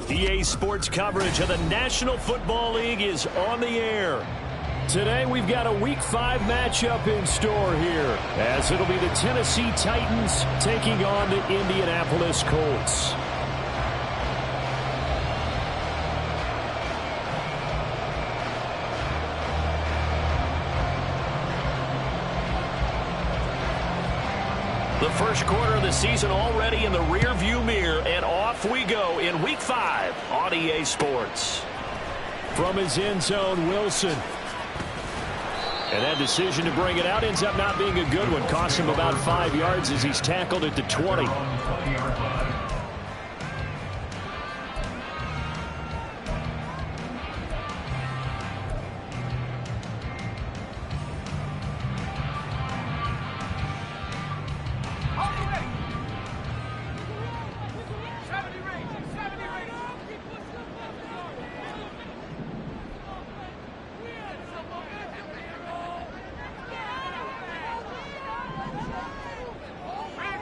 EA Sports coverage of the National Football League is on the air. Today we've got a Week 5 matchup in store here, as it'll be the Tennessee Titans taking on the Indianapolis Colts. The first quarter of the season already in the rearview mirror, and off we go in Week 5 on EA Sports. From his end zone, Wilson. And that decision to bring it out ends up not being a good one. Cost him about 5 yards as he's tackled at the 20.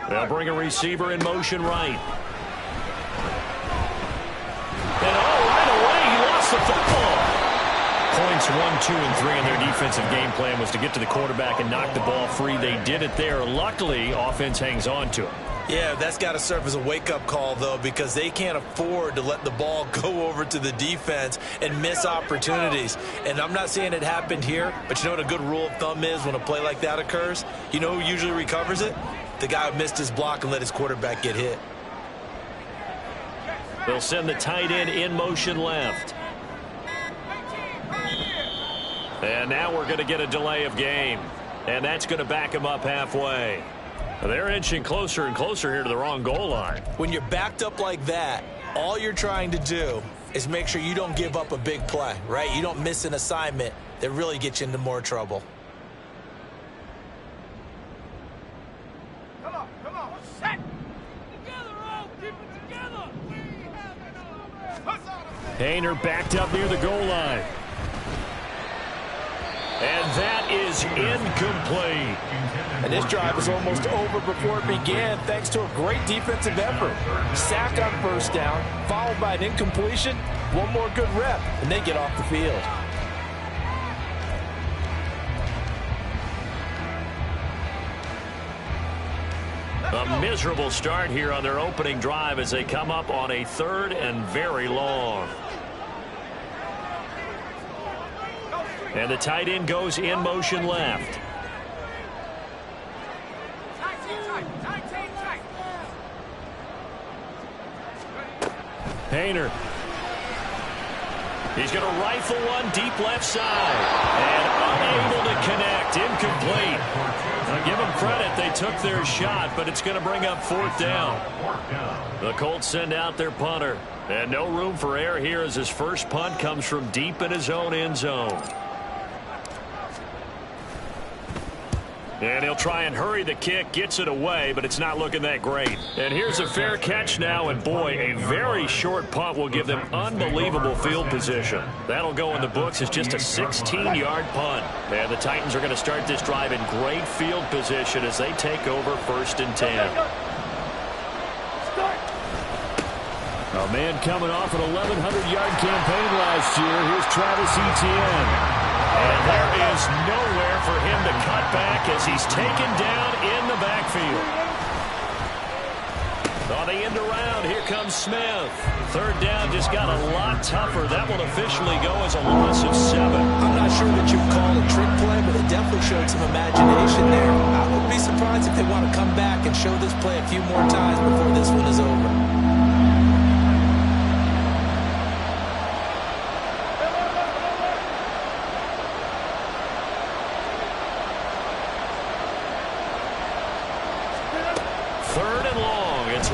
They'll bring a receiver in motion right. And right away, he lost the football. Points 1, 2, and 3 in their defensive game plan was to get to the quarterback and knock the ball free. They did it there. Luckily, offense hangs on to it. Yeah, that's got to serve as a wake-up call, though, because they can't afford to let the ball go over to the defense and miss opportunities. And I'm not saying it happened here, but you know what a good rule of thumb is when a play like that occurs? You know who usually recovers it? The guy who missed his block and let his quarterback get hit. They'll send the tight end in motion left. And now we're going to get a delay of game. And that's going to back him up halfway. They're inching closer and closer here to the wrong goal line. When you're backed up like that, all you're trying to do is make sure you don't give up a big play, right? You don't miss an assignment that really gets you into more trouble. Hayner backed up near the goal line. And that is incomplete. And this drive was almost over before it began thanks to a great defensive effort. Sack on first down, followed by an incompletion. One more good rep, and they get off the field. A miserable start here on their opening drive as they come up on a 3rd and very long. And the tight end goes in motion left. Hayner. He's going to rifle one deep left side. And unable to connect. Incomplete. Now give them credit. They took their shot, but it's going to bring up 4th down. The Colts send out their punter. And no room for error here as his first punt comes from deep in his own end zone. And he'll try and hurry the kick, gets it away, but it's not looking that great. And here's a fair catch now, and boy, a very short punt will give them unbelievable field position. That'll go in the books as just a 16-yard punt. And the Titans are going to start this drive in great field position as they take over 1st and 10. A man coming off an 1,100-yard campaign last year. Here's Travis Etienne. And there is nowhere for him to cut back as he's taken down in the backfield. On the end around, here comes Smith. 3rd down just got a lot tougher. That will officially go as a loss of 7. I'm not sure that you'd call it a trick play, but it definitely showed some imagination there. I wouldn't be surprised if they want to come back and show this play a few more times before this one is over.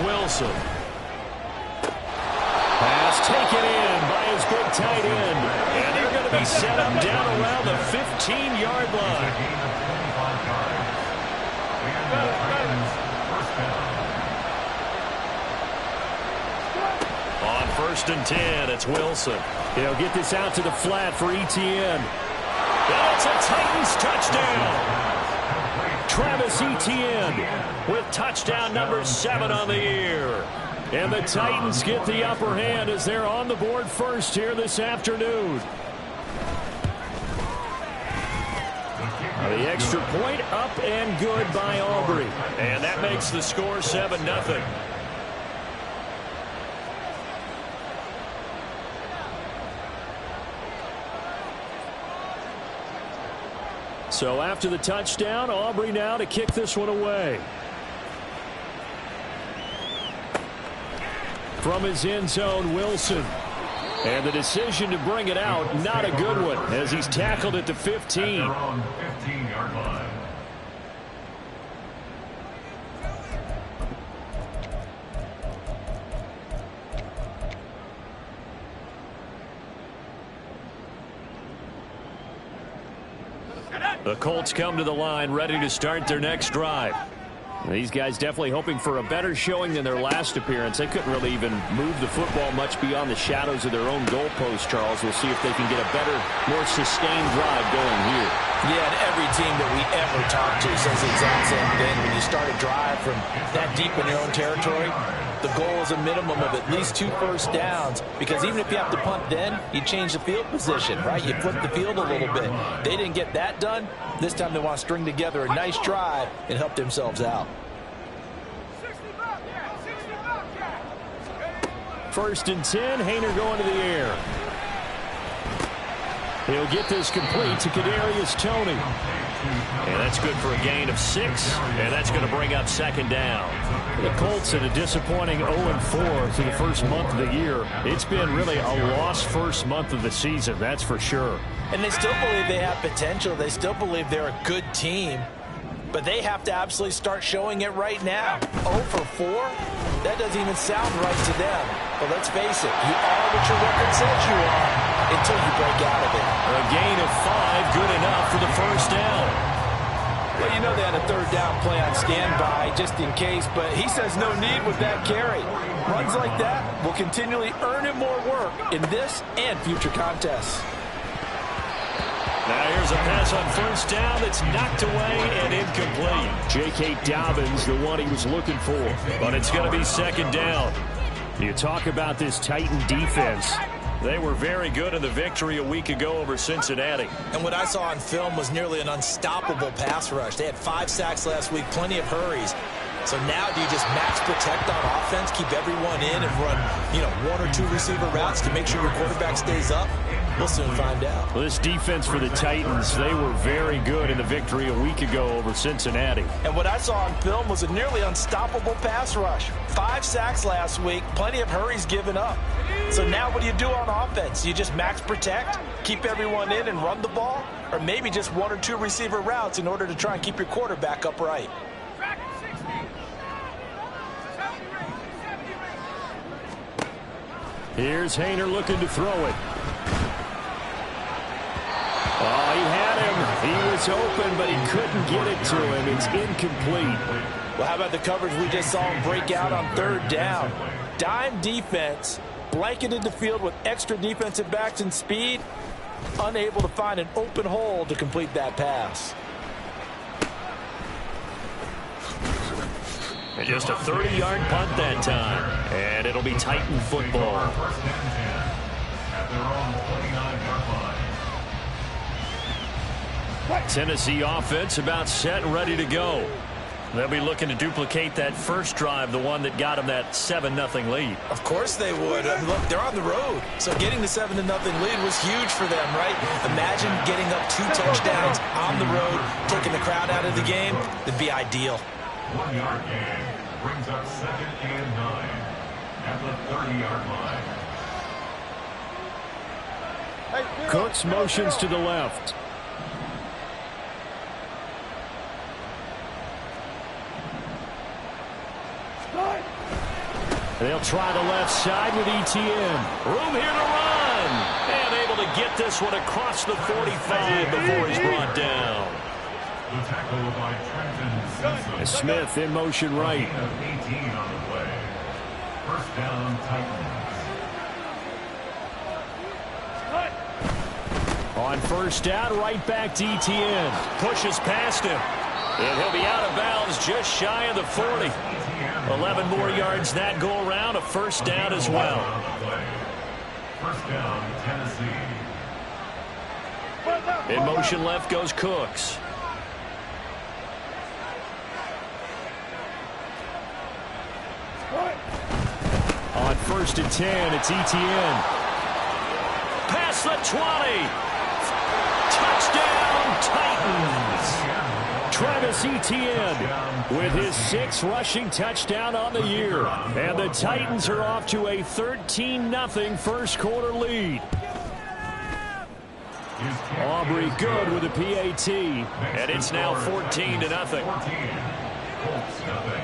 Wilson. Pass taken in by his big tight end. And they're going to be set up down around the 15-yard line. On 1st and 10, it's Wilson. He'll get this out to the flat for Etienne. And it's a Titans touchdown. Travis Etienne with touchdown number 7 on the year. And the Titans get the upper hand as they're on the board first here this afternoon. The extra point up and good by Aubrey. And that makes the score 7-0. So after the touchdown, Aubrey now to kick this one away. From his end zone, Wilson. And the decision to bring it out, not a good one, as he's tackled at the 15. The Colts come to the line, ready to start their next drive. These guys definitely hoping for a better showing than their last appearance. They couldn't really even move the football much beyond the shadows of their own goalpost, Charles. We'll see if they can get a better, more sustained drive going here. Yeah, and every team that we ever talk to says the exact same thing. When you start a drive from that deep in your own territory, the goal is a minimum of at least 2 first downs, because even if you have to punt then, you change the field position, right? You flip the field a little bit. They didn't get that done. This time they want to string together a nice drive and help themselves out. 1st and 10, Hayner going to the air. He'll get this complete to Kadarius Toney. And that's good for a gain of 6, and that's going to bring up 2nd down. The Colts at a disappointing 0-4 through the first month of the year. It's been really a lost first month of the season, that's for sure. And they still believe they have potential. They still believe they're a good team. But they have to absolutely start showing it right now. 0-4? That doesn't even sound right to them. But let's face it, you are what your record says you are until you break out of it. A gain of 5, good enough for the first down. Well, you know they had a 3rd down play on standby just in case, but he says no need with that carry. Runs like that will continually earn him more work in this and future contests. Now here's a pass on 1st down that's knocked away and incomplete. J.K. Dobbins, the one he was looking for. But it's going to be 2nd down. You talk about this Titan defense. They were very good in the victory a week ago over Cincinnati. And what I saw on film was nearly an unstoppable pass rush. They had 5 sacks last week, plenty of hurries. So now do you just max protect on offense, keep everyone in and run, 1 or 2 receiver routes to make sure your quarterback stays up? We'll soon find out. Well, this defense for the Titans, they were very good in the victory a week ago over Cincinnati. And what I saw on film was a nearly unstoppable pass rush. 5 sacks last week, plenty of hurries given up. So now what do you do on offense? You just max protect, keep everyone in and run the ball? Or maybe just 1 or 2 receiver routes in order to try and keep your quarterback upright? Here's Haener looking to throw it. Oh, he had him. He was open, but he couldn't get it to him. It's incomplete. Well, how about the coverage we just saw him break out on 3rd down? Dime defense, blanketed the field with extra defensive backs and speed, unable to find an open hole to complete that pass. And just a 30-yard punt that time. And it'll be Titan football. Tennessee offense about set and ready to go. They'll be looking to duplicate that first drive, the one that got them that 7-0 lead. Of course they would. Look, they're on the road. So getting the 7-0 lead was huge for them, right? Imagine getting up 2 touchdowns on the road, taking the crowd out of the game. That'd be ideal. 1-yard gain brings up 2nd and 9 at the 30-yard line. Cooks motions to the left. They'll try the left side with ETN. Room here to run. And able to get this one across the 45 before he's brought down. The tackle by Trenton Smith in motion right. 18 on the play. 1st down, Titans. On 1st down, right back to ETN. Pushes past him. And he'll be out of bounds just shy of the 40. 11 more yards that go around. A 1st down as well. 1st down, Tennessee. In motion left goes Cooks. On 1st and 10, it's ETN. Past the 20. Touchdown, Titans. Travis Etienne with his 6th rushing touchdown on the year. And the Titans are off to a 13-0 first quarter lead. Aubrey good with a PAT. And it's now 14-0. Colts nothing.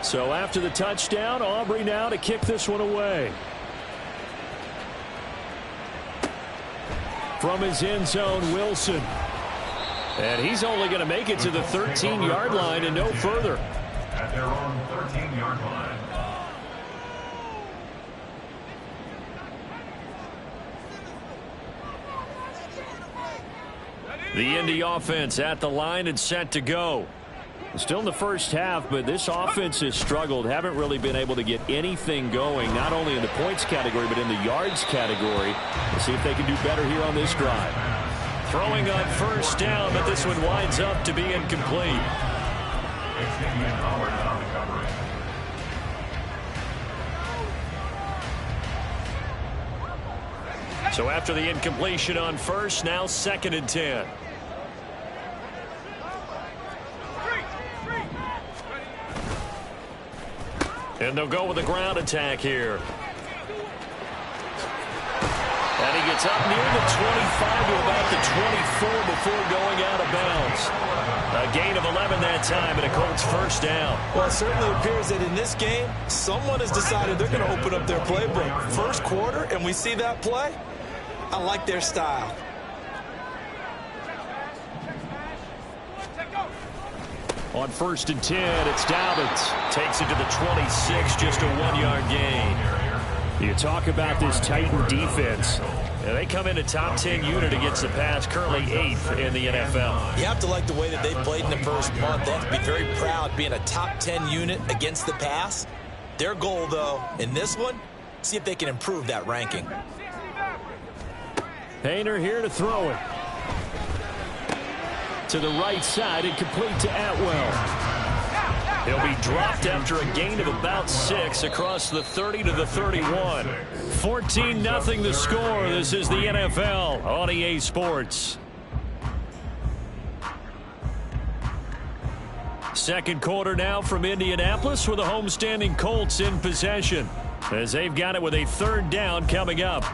So after the touchdown, Aubrey now to kick this one away. From his end zone, Wilson. And he's only going to make it to the 13-yard line and no further. At their own 13-yard line. The Indy offense at the line and set to go. Still in the first half, but this offense has struggled. Haven't really been able to get anything going, not only in the points category, but in the yards category. We'll see if they can do better here on this drive. Throwing on 1st down, but this one winds up to be incomplete. So after the incompletion on 1st, now 2nd and 10. And they'll go with a ground attack here. And he gets up near the 25 to about the 24 before going out of bounds. A gain of 11 that time, and a Colts 1st down. Well, it certainly appears that in this game, someone has decided they're going to open up their playbook. First quarter, and we see that play. I like their style. On 1st and 10, it's Dobbins. Takes it to the 26, just a 1-yard gain. You talk about this Titan defense. They come in a top 10 unit against the pass, currently 8th in the NFL. You have to like the way that they played in the first month. They have to be very proud being a top 10 unit against the pass. Their goal, though, in this one, see if they can improve that ranking. Haener here to throw it. To the right side and complete to Atwell. He'll be dropped after a gain of about 6 across the 30 to the 31. 14-0 the score. This is the NFL on EA Sports. Second quarter now from Indianapolis with the homestanding Colts in possession, as they've got it with a third down coming up.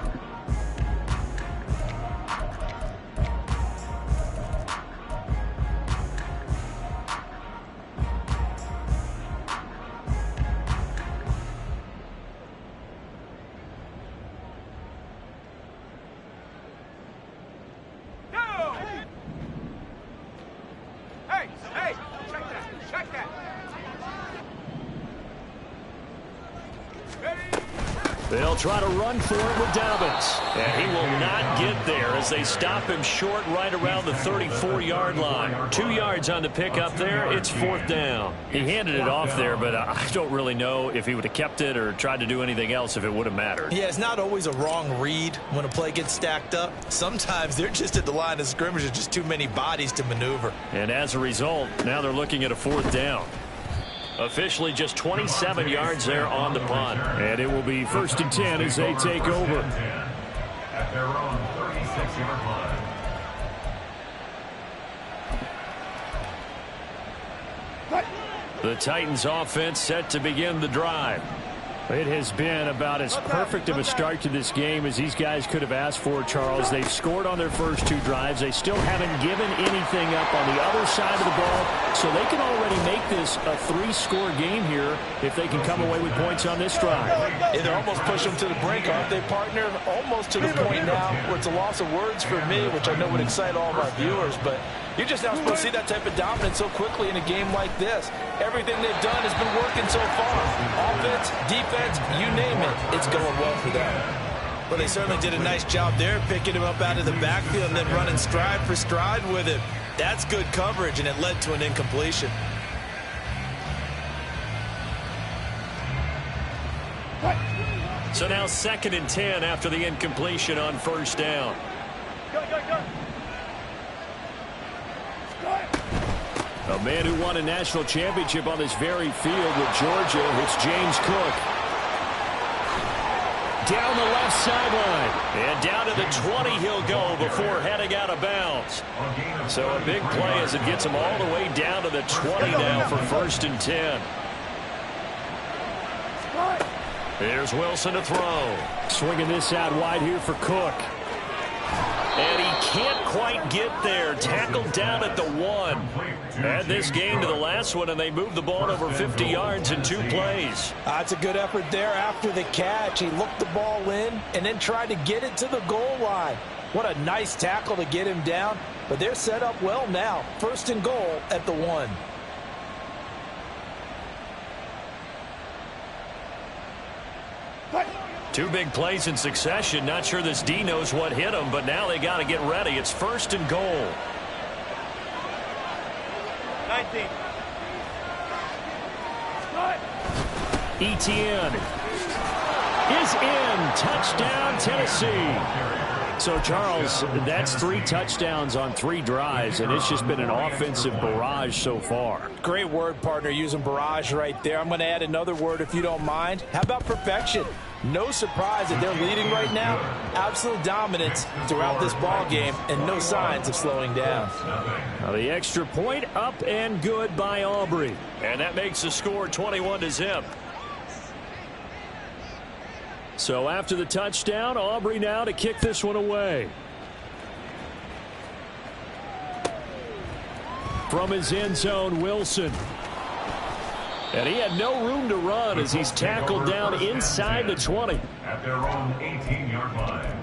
They'll try to run for it with Dobbins. And he will not get there as they stop him short right around the 34-yard line. 2 yards on the pickup there. It's fourth down. He handed it off there, but I don't really know if he would have kept it or tried to do anything else if it would have mattered. Yeah, it's not always a wrong read when a play gets stacked up. Sometimes they're just at the line of scrimmage. There's just too many bodies to maneuver. And as a result, now they're looking at a fourth down. Officially just 27 yards there on the punt. And it will be 1st and 10 as they take over. At their own 36-yard line. The Titans offense set to begin the drive. It has been about as perfect of a start to this game as these guys could have asked for, Charles. They've scored on their first 2 drives. They still haven't given anything up on the other side of the ball, so they can already make this a 3-score game here if they can come away with points on this drive. Yeah, they're almost pushing them to the brink, aren't they, partner? Almost to the point now where it's a loss of words for me, which I know would excite all of our viewers, but you're just not supposed to see that type of dominance so quickly in a game like this. Everything they've done has been working so far. Offense, defense, you name it, it's going well for them. Well, they certainly did a nice job there, picking him up out of the backfield and then running stride for stride with him. That's good coverage, and it led to an incompletion. So now 2nd and 10 after the incompletion on first down. A man who won a national championship on this very field with Georgia, it's James Cook. Down the left sideline. And down to the 20 he'll go before heading out of bounds. So a big play as it gets him all the way down to the 20 now for 1st and 10. Here's Wilson to throw. Swinging this out wide here for Cook. And he can't quite get there. Tackled down at the 1. Add this game to the last one, and they moved the ball over 50 yards in 2 plays. That's a good effort there after the catch. He looked the ball in and then tried to get it to the goal line. What a nice tackle to get him down. But they're set up well now. 1st and goal at the 1. Two big plays in succession. Not sure this D knows what hit him, but now they got to get ready. It's 1st and goal. 19. Etienne is in. Touchdown, Tennessee. So, Charles, that's 3 touchdowns on 3 drives, and it's just been an offensive barrage so far. Great word, partner, using barrage right there. I'm going to add another word if you don't mind. How about perfection? No surprise that they're leading right now. Absolute dominance throughout this ball game and no signs of slowing down. Now the extra point up and good by Aubrey. And that makes the score 21-0. So after the touchdown, Aubrey now to kick this one away. From his end zone, Wilson. And he had no room to run as he's tackled down inside the 20. At their own 18-yard line.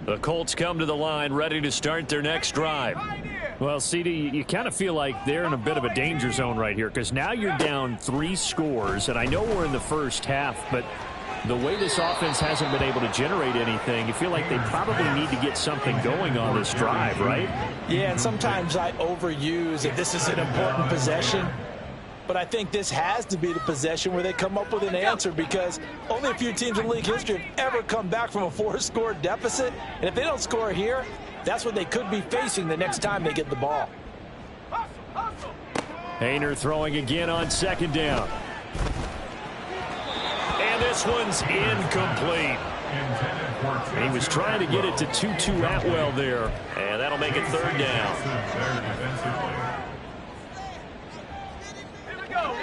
The Colts come to the line ready to start their next drive. Well, CD, you kind of feel like they're in a bit of a danger zone right here because now you're down 3 scores, and I know we're in the first half, but the way this offense hasn't been able to generate anything, you feel like they probably need to get something going on this drive, right? Yeah, and sometimes I overuse if this is an important possession. but I think this has to be the possession where they come up with an answer, because only a few teams in league history have ever come back from a 4-score deficit. And if they don't score here, that's what they could be facing the next time they get the ball. Haener throwing again on second down. And this one's incomplete. He was trying to get it to Tutu Atwell there, and that'll make it third down. Here we go.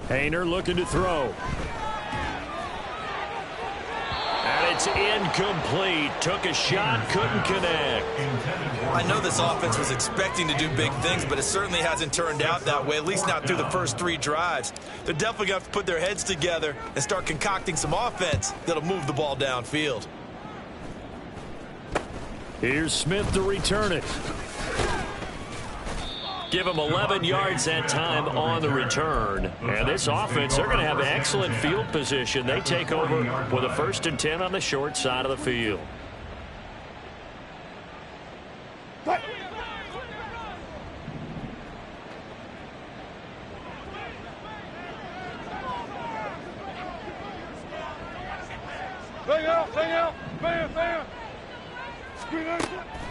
Haener looking to throw. And it's incomplete. Took a shot, couldn't connect. I know this offense was expecting to do big things, but it certainly hasn't turned out that way, at least not through the first 3 drives. They're definitely going to have to put their heads together and start concocting some offense that'll move the ball downfield. Here's Smith to return it. Give him 11 yards that time on the return. And this offense, they're going to have excellent field position. They take over with a 1st and 10 on the short side of the field.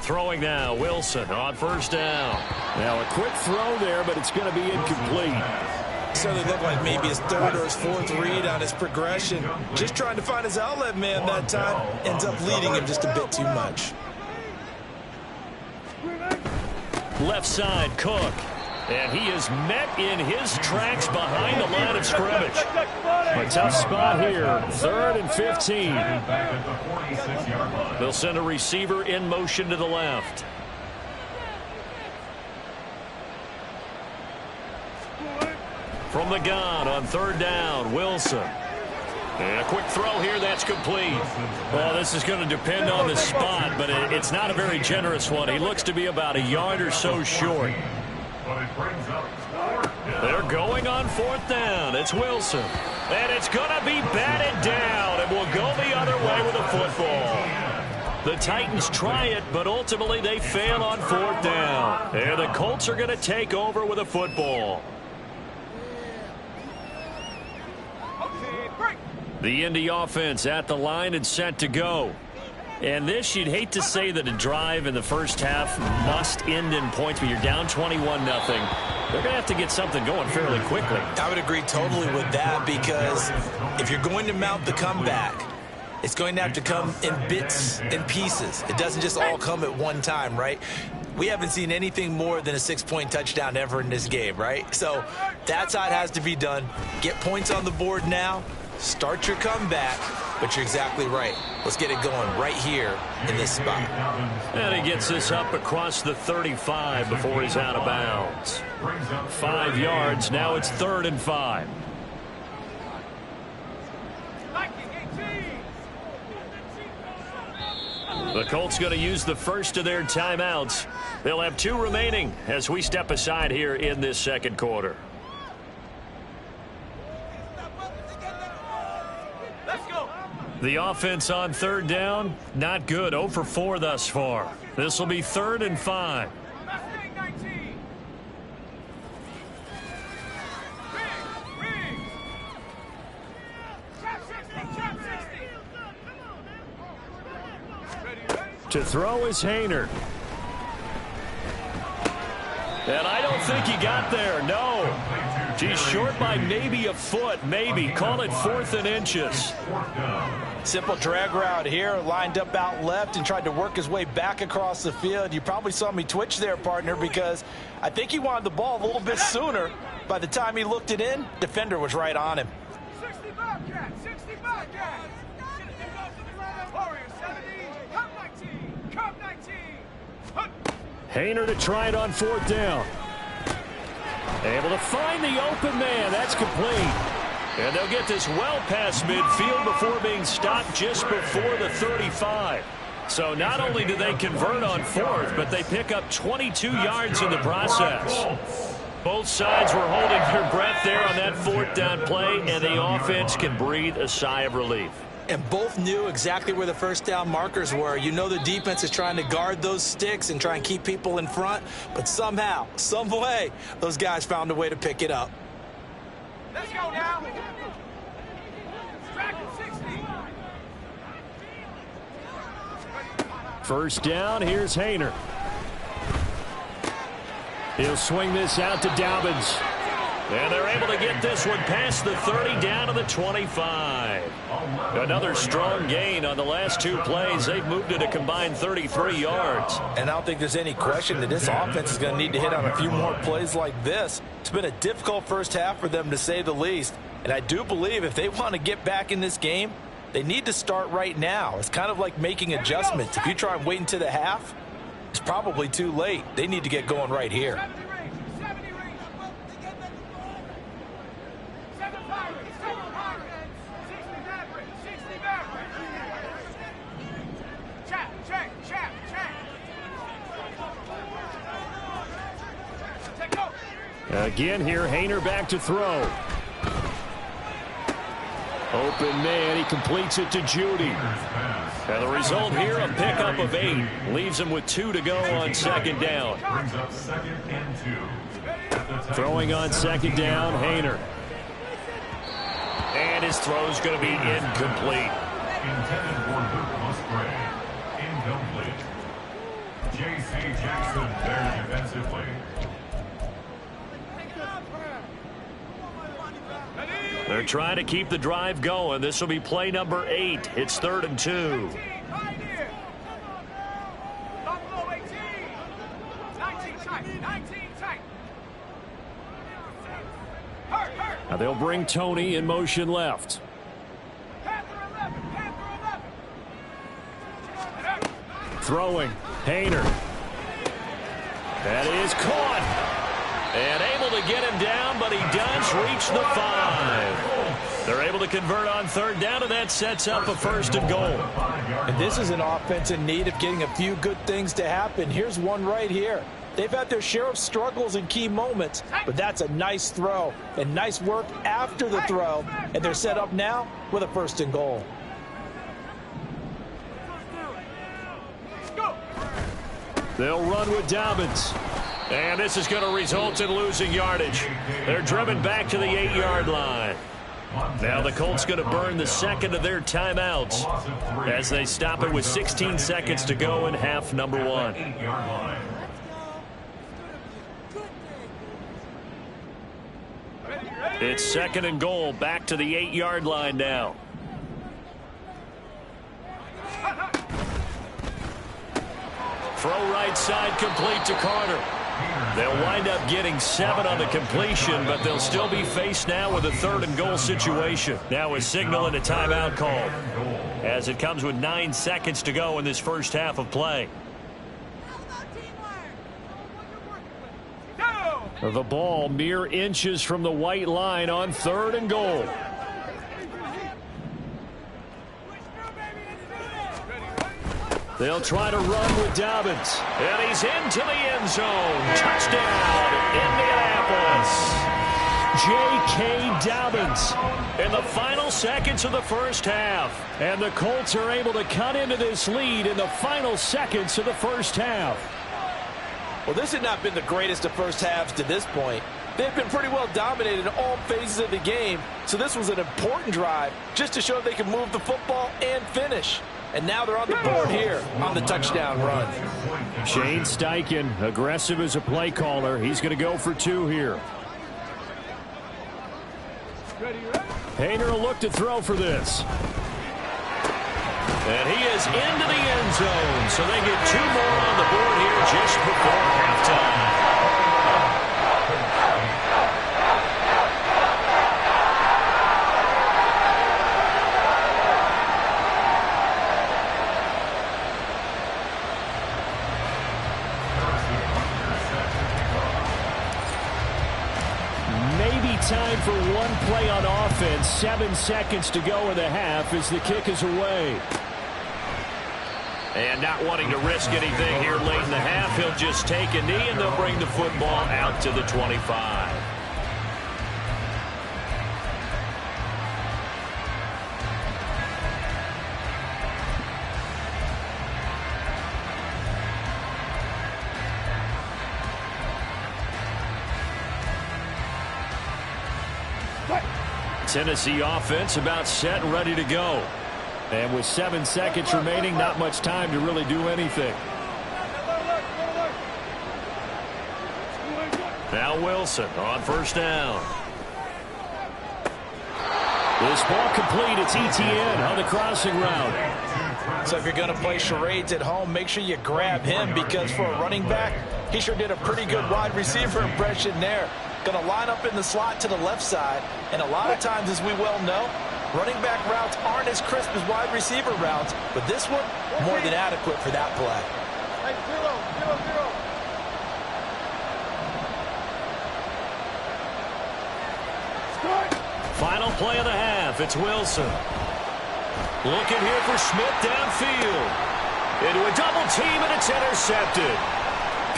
Throwing now, Wilson on 1st down. Now a quick throw there, but it's going to be incomplete. Certainly looked like maybe his 3rd or his 4th read on his progression. Just trying to find his outlet man that time. Ends up leading him just a bit too much. Left side, Cook. And he is met in his tracks behind the line of scrimmage. A tough spot here. 3rd and 15. They'll send a receiver in motion to the left. From the gun on 3rd down, Wilson. And a quick throw here, that's complete. Well, this is going to depend on the spot, but it's not a very generous one. He looks to be about a yard or so short. They're going on 4th down. It's Wilson. And it's going to be batted down, and will go the other way with the football. The Titans try it, but ultimately they fail on 4th down. And the Colts are going to take over with a football. The Indy offense at the line and set to go. And this, you'd hate to say that a drive in the first half must end in points, but you're down 21-0. They're going to have to get something going fairly quickly. I would agree totally with that, because if you're going to mount the comeback, it's going to have to come in bits and pieces. It doesn't just all come at one time, right? We haven't seen anything more than a 6-point touchdown ever in this game, right? So that's how it has to be done. Get points on the board now. Start your comeback, but you're exactly right. Let's get it going right here in this spot. And he gets this up across the 35 before he's out of bounds. 5 yards, now it's 3rd and 5. The Colts going to use the first of their timeouts. They'll have 2 remaining as we step aside here in this 2nd quarter. The offense on 3rd down, not good. 0 for 4 thus far. This will be 3rd and 5. To throw is Haener. And I don't think he got there, no. He's short by maybe a foot, maybe. Call it 4th and inches. Simple drag route here, lined up out left and tried to work his way back across the field. You probably saw me twitch there, partner, because I think he wanted the ball a little bit sooner. By the time he looked it in, defender was right on him. 65 cat, 65 cat. Warriors 17, come 19, come 19. Haener to try it on 4th down. Able to find the open man. That's complete. And they'll get this well past midfield before being stopped just before the 35. So not only do they convert on 4th, but they pick up 22 yards in the process. Both sides were holding their breath there on that fourth down play, and the offense can breathe a sigh of relief. And both knew exactly where the first down markers were. You know the defense is trying to guard those sticks and try and keep people in front, but somehow, some way, those guys found a way to pick it up. Let's go now. Track 60. First down, here's Haener. He'll swing this out to Dobbins. And they're able to get this one past the 30 down to the 25. Another strong gain on the last two plays. They've moved it a combined 33 yards. And I don't think there's any question that this offense is going to need to hit on a few more plays like this. It's been a difficult first half for them, to say the least. And I do believe if they want to get back in this game, they need to start right now. It's kind of like making adjustments. If you try and wait until the half, it's probably too late. They need to get going right here. 70 range. 7 Pirates. 7 Pirates. 60 Maverick. 60 Maverick. Check. Take go. Again here, Haener back to throw. Open man, he completes it to Judy. And the result here, a pickup of 8. Leaves him with 2 to go on second down. Brings up 2nd and 2. Throwing on second down, Haener. And his throw's going to be incomplete. Intended for Luke Musgrave. Incomplete. J.C. Jackson there defensively. They're trying to keep the drive going. This will be play number 8. It's 3rd and 2. Pioneer. Buffalo 18. 19 tight. 19 tight. Hurt. Now they'll bring Tony in motion left. Panther 11. Panther 11. Throwing, Haener. That is caught. And able to get him down, but he does reach the 5. They're able to convert on 3rd down, and that sets up a 1st and goal. And this is an offense in need of getting a few good things to happen. Here's one right here. They've had their share of struggles in key moments, but that's a nice throw and nice work after the throw, and they're set up now with a 1st and goal. They'll run with Dobbins. And this is going to result in losing yardage. They're driven back to the 8-yard line. Now the Colts going to burn the second of their timeouts as they stop it with 16 seconds to go in half number 1. It's 2nd and goal, back to the 8-yard line now. Throw right side, complete to Carter. They'll wind up getting 7 on the completion, but they'll still be faced now with a 3rd and goal situation. Now a signal and a timeout call as it comes with 9 seconds to go in this first half of play. The ball mere inches from the white line on 3rd and goal. They'll try to run with Dobbins. And he's into the end zone. Touchdown, Indianapolis. J.K. Dobbins In the final seconds of the first half. And the Colts are able to cut into this lead in the final seconds of the first half. Well, this had not been the greatest of first halves to this point. They've been pretty well dominated in all phases of the game, so this was an important drive just to show they can move the football and finish. And now they're on the board here on the touchdown run. Shane Steichen, aggressive as a play caller. He's going to go for 2 here. Haener will look to throw for this. And he is into the end zone, so they get 2 more on the board here just before halftime. Time for one play on offense. 7 seconds to go in the half as the kick is away. And not wanting to risk anything here late in the half, he'll just take a knee, and they'll bring the football out to the 25. Tennessee offense about set and ready to go. And with 7 seconds remaining, not much time to really do anything. Now Wilson on first down. This ball complete. It's ETN on the crossing route. So if you're going to play charades at home, make sure you grab him, because for a running back, he sure did a pretty good wide receiver impression there. Going to line up in the slot to the left side. And a lot of times, as we well know, running back routes aren't as crisp as wide receiver routes, but this one, more than adequate for that play. Final play of the half. It's Wilson. Looking here for Smith downfield. Into a double team, and it's intercepted.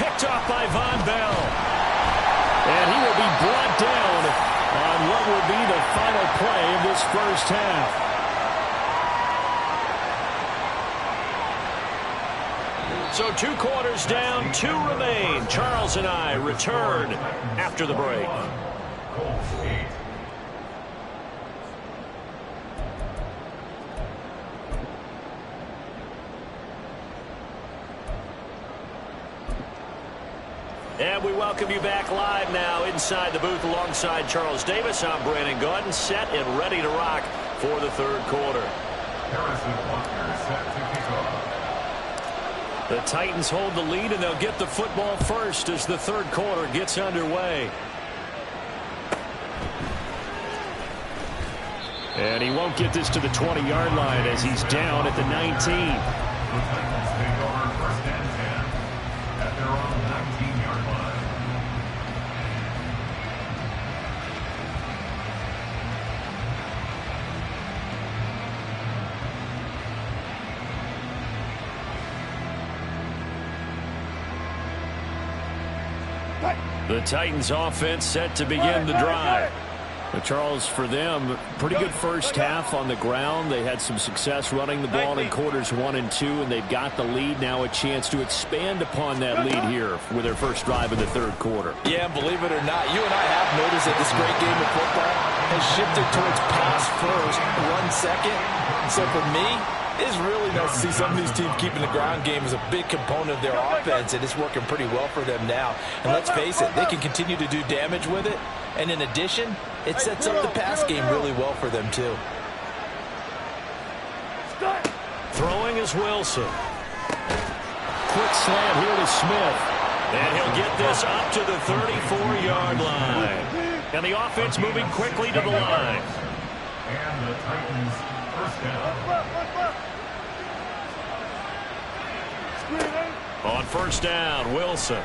Picked off by Von Bell. And he will be brought down on what will be the final play of this first half. So 2 quarters down, 2 remain. Charles and I return after the break. And we welcome you back live now inside the booth alongside Charles Davis. I'm Brandon Gaudin, set and ready to rock for the third quarter. The Titans hold the lead, and they'll get the football first as the third quarter gets underway. And he won't get this to the 20-yard line as he's down at the 19. The Titans offense set to begin the drive. But Charles, for them, pretty good first half on the ground. They had some success running the ball in quarters 1 and 2, and they've got the lead. Now a chance to expand upon that lead here with their first drive in the third quarter. Yeah, and believe it or not, you and I have noticed that this great game of football has shifted towards pass first, run second. So for me, it's really nice to see some of these teams keeping the ground game as a big component of their offense, and it's working pretty well for them now. And let's face it, they can continue to do damage with it. And in addition, it sets up the pass game really well for them, too. Throwing is Wilson. Quick slant here to Smith. And he'll get this up to the 34-yard line. And the offense moving quickly to the line. And the Titans first down. On first down, Wilson.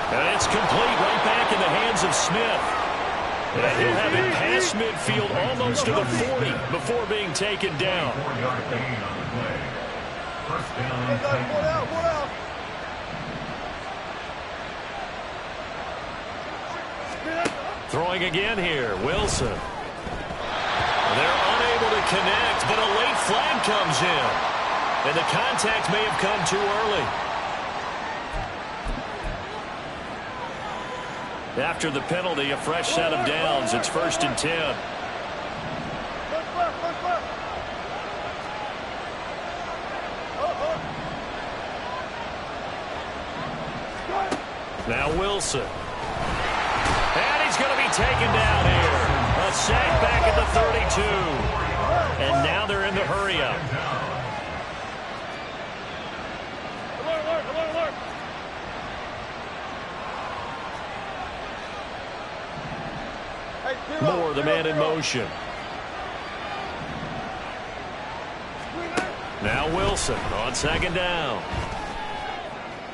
And it's complete, right back in the hands of Smith. And he'll have it past midfield almost to the 40 before being taken down. 4-yard gain on the play. First down, Titans. Throwing again here, Wilson. They're unable to connect, but a late flag comes in. And the contact may have come too early. After the penalty, a fresh set of downs. It's 1st and 10. Now Wilson. And he's going to be taken down here. A sack back at the 32. And now they're in the hurry-up. Moore, the man in motion. Now Wilson on second down.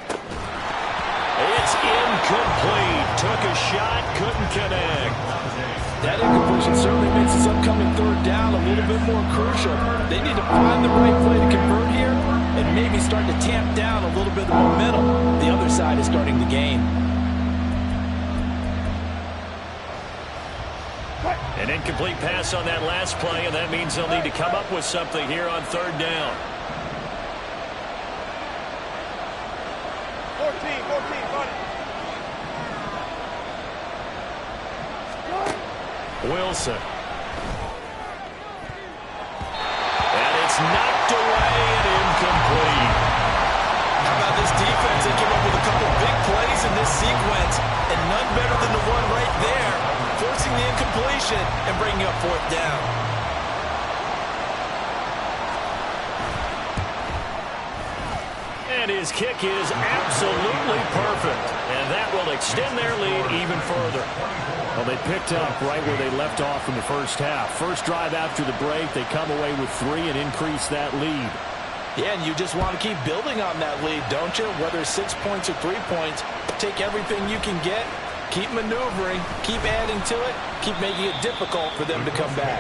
It's incomplete. Took a shot, couldn't connect. That incompletion certainly makes this upcoming third down a little bit more crucial. They need to find the right play to convert here and maybe start to tamp down a little bit of the momentum the other side is starting to gain. An incomplete pass on that last play, and that means they'll need to come up with something here on third down. 14, buddy. Wilson. And it's knocked away and incomplete. How about this defense? They came up with a couple big plays in this sequence, and none better than the one right there, forcing the incompletion and bringing up fourth down. And his kick is absolutely perfect. And that will extend their lead even further. Well, they picked up right where they left off in the first half. First drive after the break, they come away with 3 and increase that lead. Yeah, and you just want to keep building on that lead, don't you? Whether 6 points or 3 points, take everything you can get, keep maneuvering, keep adding to it, keep making it difficult for them to come back.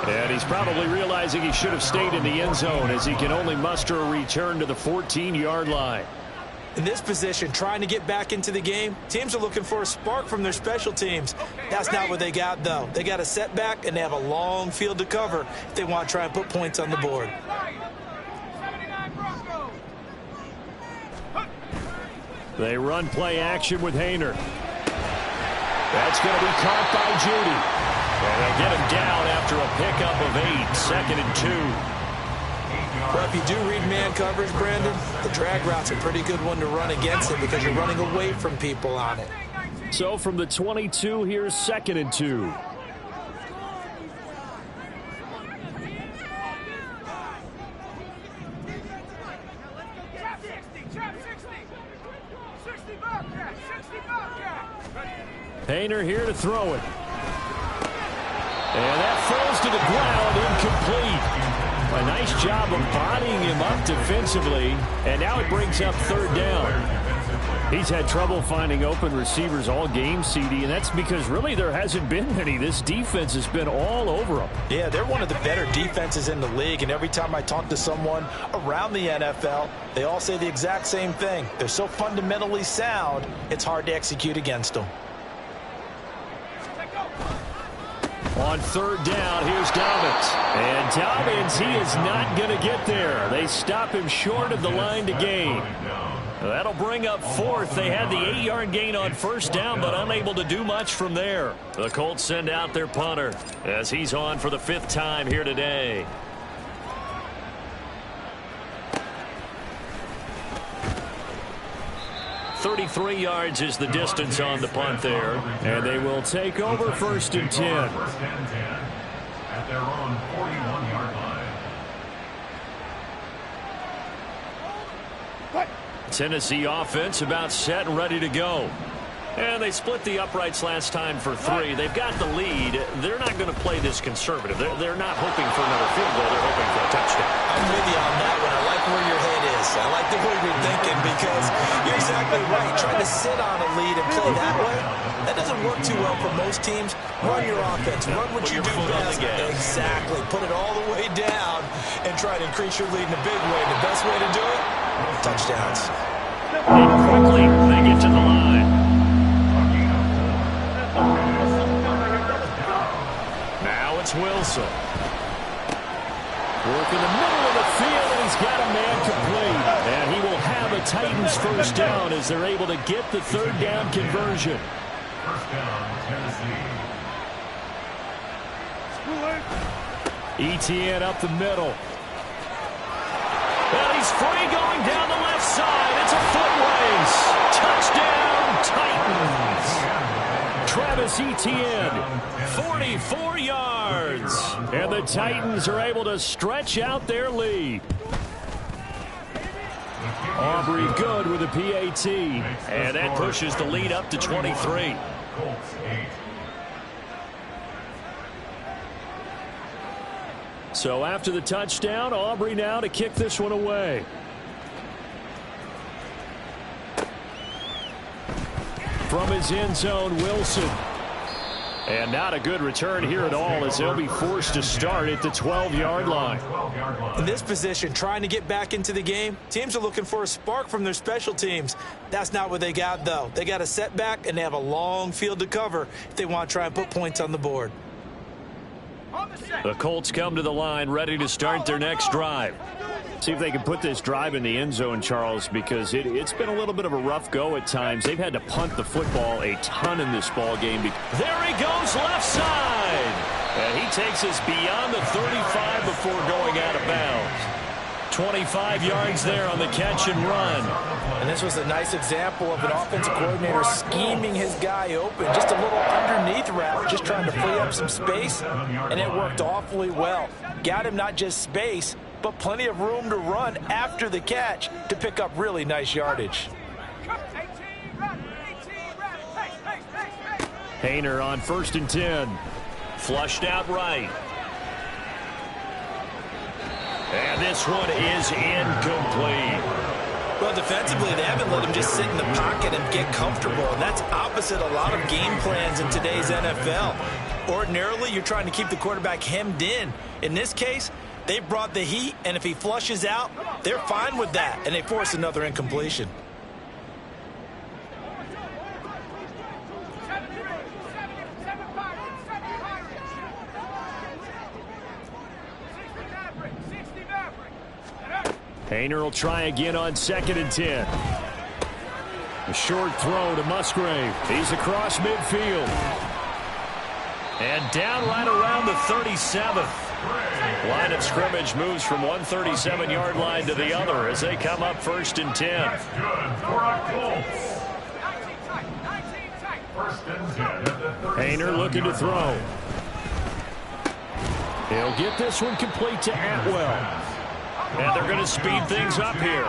And he's probably realizing he should have stayed in the end zone as he can only muster a return to the 14-yard line. In this position, trying to get back into the game, teams are looking for a spark from their special teams. That's not what they got, though. They got a setback, and they have a long field to cover if they want to try and put points on the board. They run play action with Hayner. That's going to be caught by Judy. And they'll get him down after a pickup of 8, 2nd and 2. Well, if you do read man coverage, Brandon, the drag route's a pretty good one to run against it because you're running away from people on it. So from the 22, here's 2nd and 2. Hayner here to throw it. And that falls to the ground, incomplete. A nice job of bodying him up defensively, and now it brings up third down. He's had trouble finding open receivers all game, CD, and that's because really there hasn't been many. This defense has been all over them. Yeah, they're one of the better defenses in the league, and every time I talk to someone around the NFL, they all say the exact same thing. They're so fundamentally sound, it's hard to execute against them. On third down, here's Dobbins. And Dobbins, he is not going to get there. They stop him short of the line to gain. That'll bring up 4th. They had the 8-yard gain on first down, but unable to do much from there. The Colts send out their punter as he's on for the 5th time here today. .33 yards is the distance on the punt there. And they will take over 1st and 10. At their own 41-yard line. Tennessee offense about set and ready to go. And they split the uprights last time for 3. They've got the lead. They're not going to play this conservative. They're not hoping for another field goal. They're hoping for a touchdown. I'm with you on that one. I like where your head is. I like the way you're thinking because you're exactly right. Trying to sit on a lead and play that way, that doesn't work too well for most teams. Run your offense. Run what you do best. Exactly. Put it all the way down and try to increase your lead in a big way. The best way to do it, touchdowns. And quickly, they get to the line. Now it's Wilson. Work in the middle of the field, and he's got a man complete. And he will have a Titans first down as they're able to get the third down conversion. First down, Tennessee. ETN up the middle. And he's free going down the left side. It's a foot race. Touchdown, Titans. Travis Etienne, 44 yards. And the Titans are able to stretch out their lead. Aubrey good with a PAT. And that pushes the lead up to 23. Colts 8. So after the touchdown, Aubrey now to kick this one away. From his end zone, Wilson. And not a good return here at all as they'll be forced to start at the 12-yard line. In this position, trying to get back into the game, teams are looking for a spark from their special teams. That's not what they got, though. They got a setback, and they have a long field to cover if they want to try and put points on the board. The Colts come to the line ready to start their next drive. See if they can put this drive in the end zone, Charles, because it's been a little bit of a rough go at times. They've had to punt the football a ton in this ball game. There he goes left side. And he takes us beyond the 35 before going out of bounds. 25 yards there on the catch and run. And this was a nice example of an offensive coordinator scheming his guy open. Just a little underneath route, just trying to free up some space, and it worked awfully well. Got him not just space, but plenty of room to run after the catch to pick up really nice yardage. Hayner on 1st and 10. Flushed out right. And this one is incomplete. Well, defensively, they haven't let him just sit in the pocket and get comfortable, and that's opposite a lot of game plans in today's NFL. Ordinarily, you're trying to keep the quarterback hemmed in. In this case, they brought the heat, and if he flushes out, they're fine with that, and they force another incompletion. Hayner will try again on 2nd and 10. A short throw to Musgrave. He's across midfield. And down right around the 37th. Line of scrimmage moves from one 37-yard line to the other as they come up 1st and 10. That's good for a Colts. First and 10 at the 37 Hayner looking to throw. He'll get this one complete to Atwell. And they're going to speed things up here.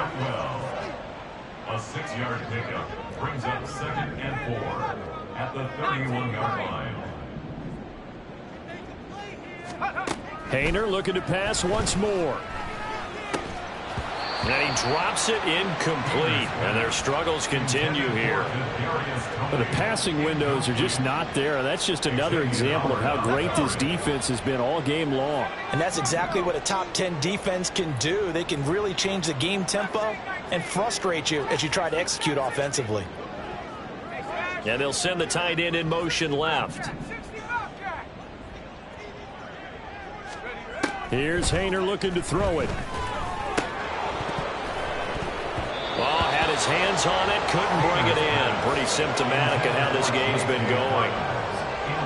A 6-yard pickup brings up 2nd and 4 at the 31-yard line. Hayner looking to pass once more. And he drops it incomplete. And their struggles continue here. But the passing windows are just not there. That's just another example of how great this defense has been all game long. And that's exactly what a top 10 defense can do. They can really change the game tempo and frustrate you as you try to execute offensively. And they'll send the tight end in motion left. Here's Hayner looking to throw it. Oh, had his hands on it, couldn't bring it in. Pretty symptomatic of how this game's been going.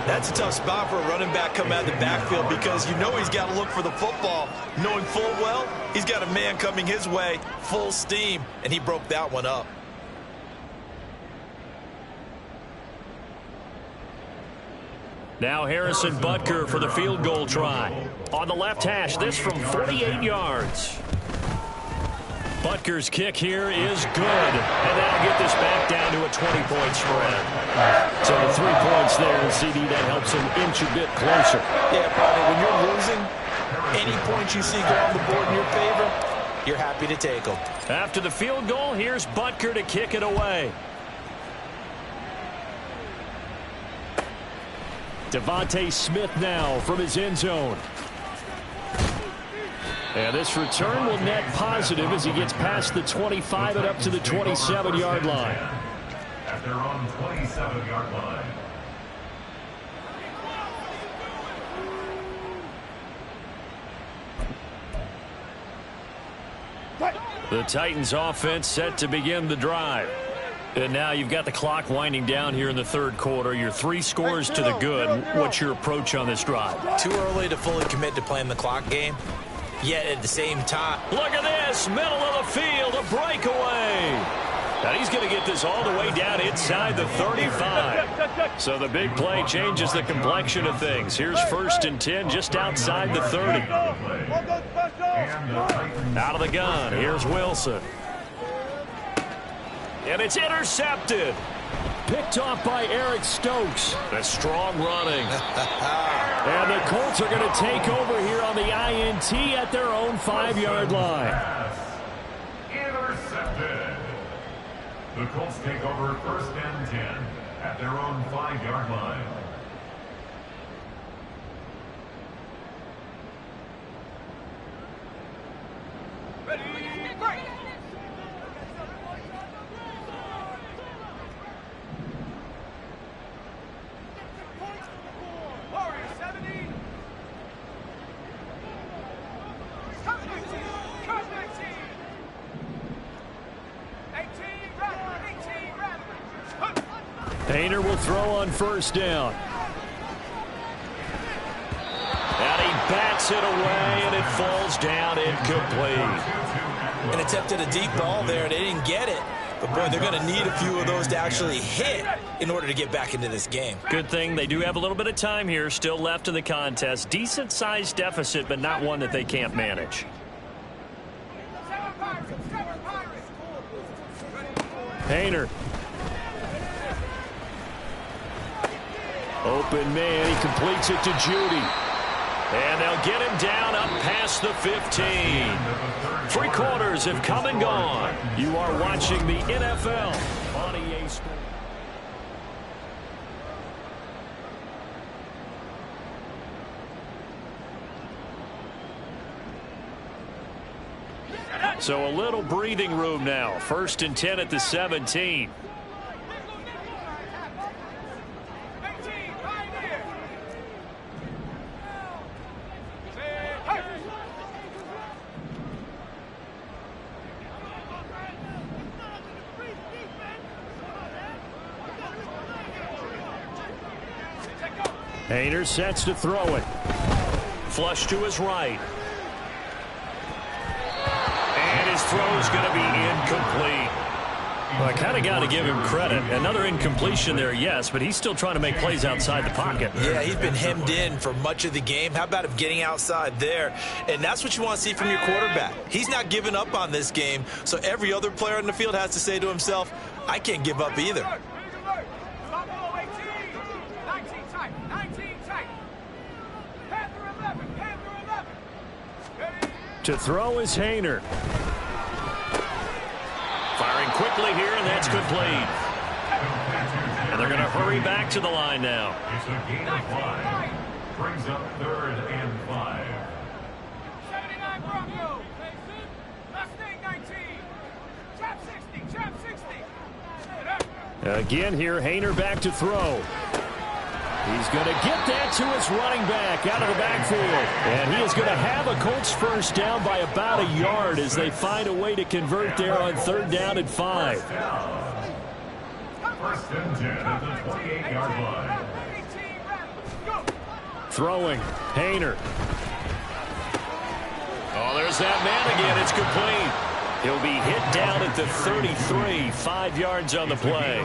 That's a tough spot for a running back coming out of the backfield because you know he's got to look for the football, knowing full well he's got a man coming his way, full steam, and he broke that one up. Now Harrison Butker for the field goal try. On the left hash, this from 48 yards. Butker's kick here is good. And that'll get this back down to a 20-point spread. So the 3 points there, and CD, that helps him inch a bit closer. Yeah, Bonnie, when you're losing, any points you see go on the board in your favor, you're happy to take them. After the field goal, here's Butker to kick it away. Devontae Smith now from his end zone. And this return will net positive as he gets past the 25 and up to the 27-yard line. At their own 27-yard line. The Titans offense set to begin the drive. And now you've got the clock winding down here in the third quarter. Your 3 scores to the good. What's your approach on this drive? Too early to fully commit to playing the clock game. Yet at the same time, Look at this, middle of the field, a breakaway. And he's going to get this all the way down inside the 35. So the big play changes the complexion of things. Here's 1st and 10 just outside the 30. Out of the gun, here's Wilson. And it's intercepted. Picked off by Eric Stokes. A strong running. And the Colts are going to take over here on the INT at their own 5-yard line. Intercepted. The Colts take over 1st and 10 at their own 5-yard line. Painter will throw on first down. And he bats it away, and it falls down incomplete. And attempted a deep ball there, and they didn't get it. But, boy, they're going to need a few of those to actually hit in order to get back into this game. Good thing they do have a little bit of time here still left in the contest. Decent-sized deficit, but not one that they can't manage. Painter. Open man, he completes it to Judy. And they'll get him down up past the 15. 3 quarters have come and gone. You are watching the NFL on EA Sports. So a little breathing room now. 1st and 10 at the 17. Painter sets to throw it. Flush to his right. And his throw's going to be incomplete. Well, I kind of got to give him credit. Another incompletion there, yes, but he's still trying to make plays outside the pocket. Yeah, he's been hemmed in for much of the game. How about him getting outside there? And that's what you want to see from your quarterback. He's not giving up on this game, so every other player on the field has to say to himself, I can't give up either. To throw is Hainer. Firing quickly here, and that's complete. And they're going to hurry back to the line now. It's a gain of 5. Brings up 3rd and 5. 79 Broncos. Mustang 19. Trap 60. Trap 60. Again here, Hainer back to throw. He's going to get that to his running back out of the backfield. And he is going to have a Colts first down by about a yard as they find a way to convert there on 3rd down and 5. 1st and 10 at the 28-yard line. Throwing, Hainer. Oh, there's that man again. It's complete. He'll be hit down at the 33, 5 yards on the play.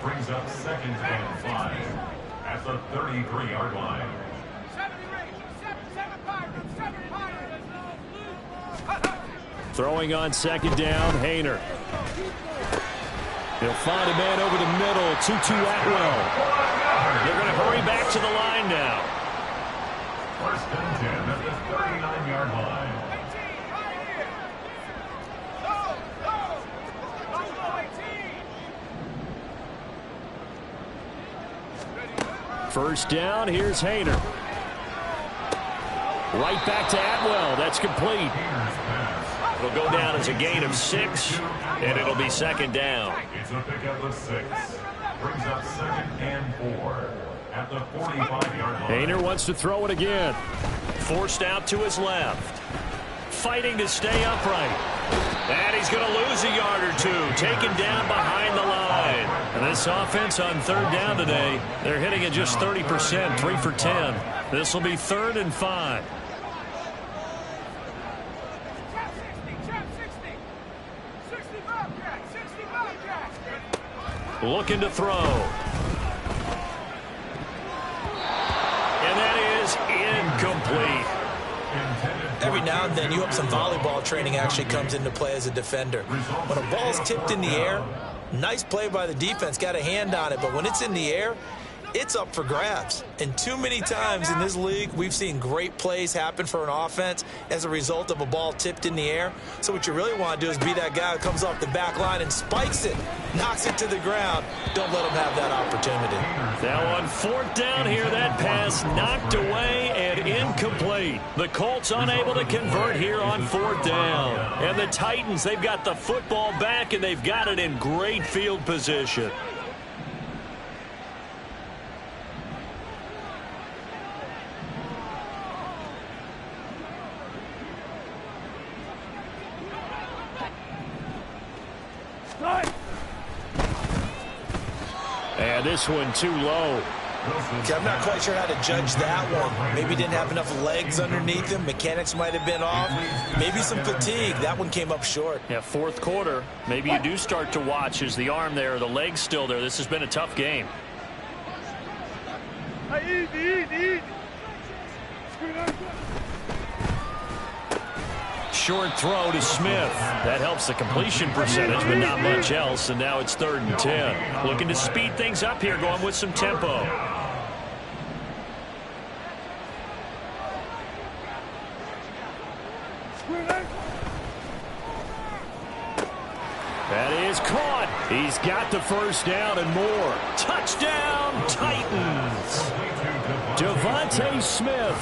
Brings up 2nd and 5. At the 33-yard line. Throwing on 2nd down, Hainer. He'll find a man over the middle, Tutu Atwell. They're going to hurry back to the line now. 1st and 10 at the 39-yard line. First down, here's Hainer. Right back to Atwell. That's complete. It'll go down as a gain of 6, and it'll be 2nd down. It's a pickup of 6. Brings up 2nd and 4 at the 45-yard line. Hainer wants to throw it again. Forced out to his left. Fighting to stay upright. And he's going to lose a yard or 2. Taken down behind the line. And this offense on 3rd down today, they're hitting at just 30%, 3 for 10. This will be 3rd and 5. Looking to throw. And that is incomplete. Every now and then, you hope some volleyball training actually comes into play as a defender. When a ball's tipped in the air, nice play by the defense, got a hand on it, but when it's in the air, it's up for grabs. And too many times in this league, we've seen great plays happen for an offense as a result of a ball tipped in the air. So what you really want to do is be that guy who comes off the back line and spikes it, knocks it to the ground. Don't let him have that opportunity. Now on 4th down here, that pass knocked away and incomplete. The Colts unable to convert here on 4th down. And the Titans, they've got the football back, and they've got it in great field position. And this one too low. Okay, I'm not quite sure how to judge that one. Maybe didn't have enough legs underneath him. Mechanics might have been off. Maybe some fatigue. That one came up short. Yeah, 4th quarter. Maybe you do start to watch as the arm there, the leg's still there. This has been a tough game. Easy. Short throw to Smith. That helps the completion percentage, but not much else. And now it's 3rd and 10. Looking to speed things up here, going with some tempo. That is caught. He's got the 1st down and more. Touchdown, Titans. Devontae Smith,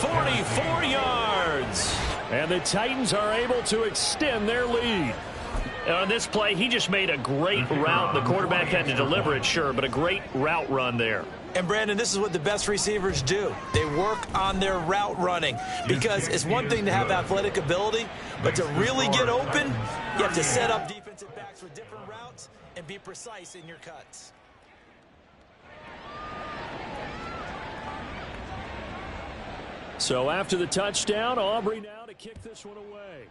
44 yards. And the Titans are able to extend their lead. And on this play, he just made a great route. The quarterback had to deliver it, sure, but a great route run there. And, Brandon, this is what the best receivers do. They work on their route running because it's one thing to have athletic ability, but to really get open, you have to set up defensive backs with different routes and be precise in your cuts. So after the touchdown, Aubrey now to kick this one away.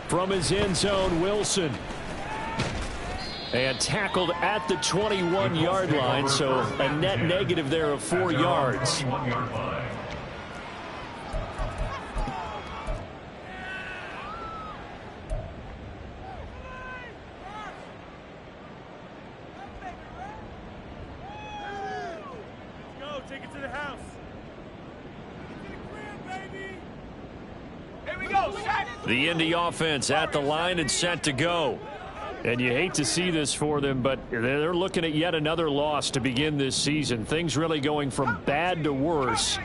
From his end zone, Wilson. And tackled at the 21-yard line, so a net negative there of 4 yards. Take it to the house. To the crib, baby. Here we go, set. The Indy offense at the line and set to go. And you hate to see this for them, but they're looking at yet another loss to begin this season. Things really going from bad to worse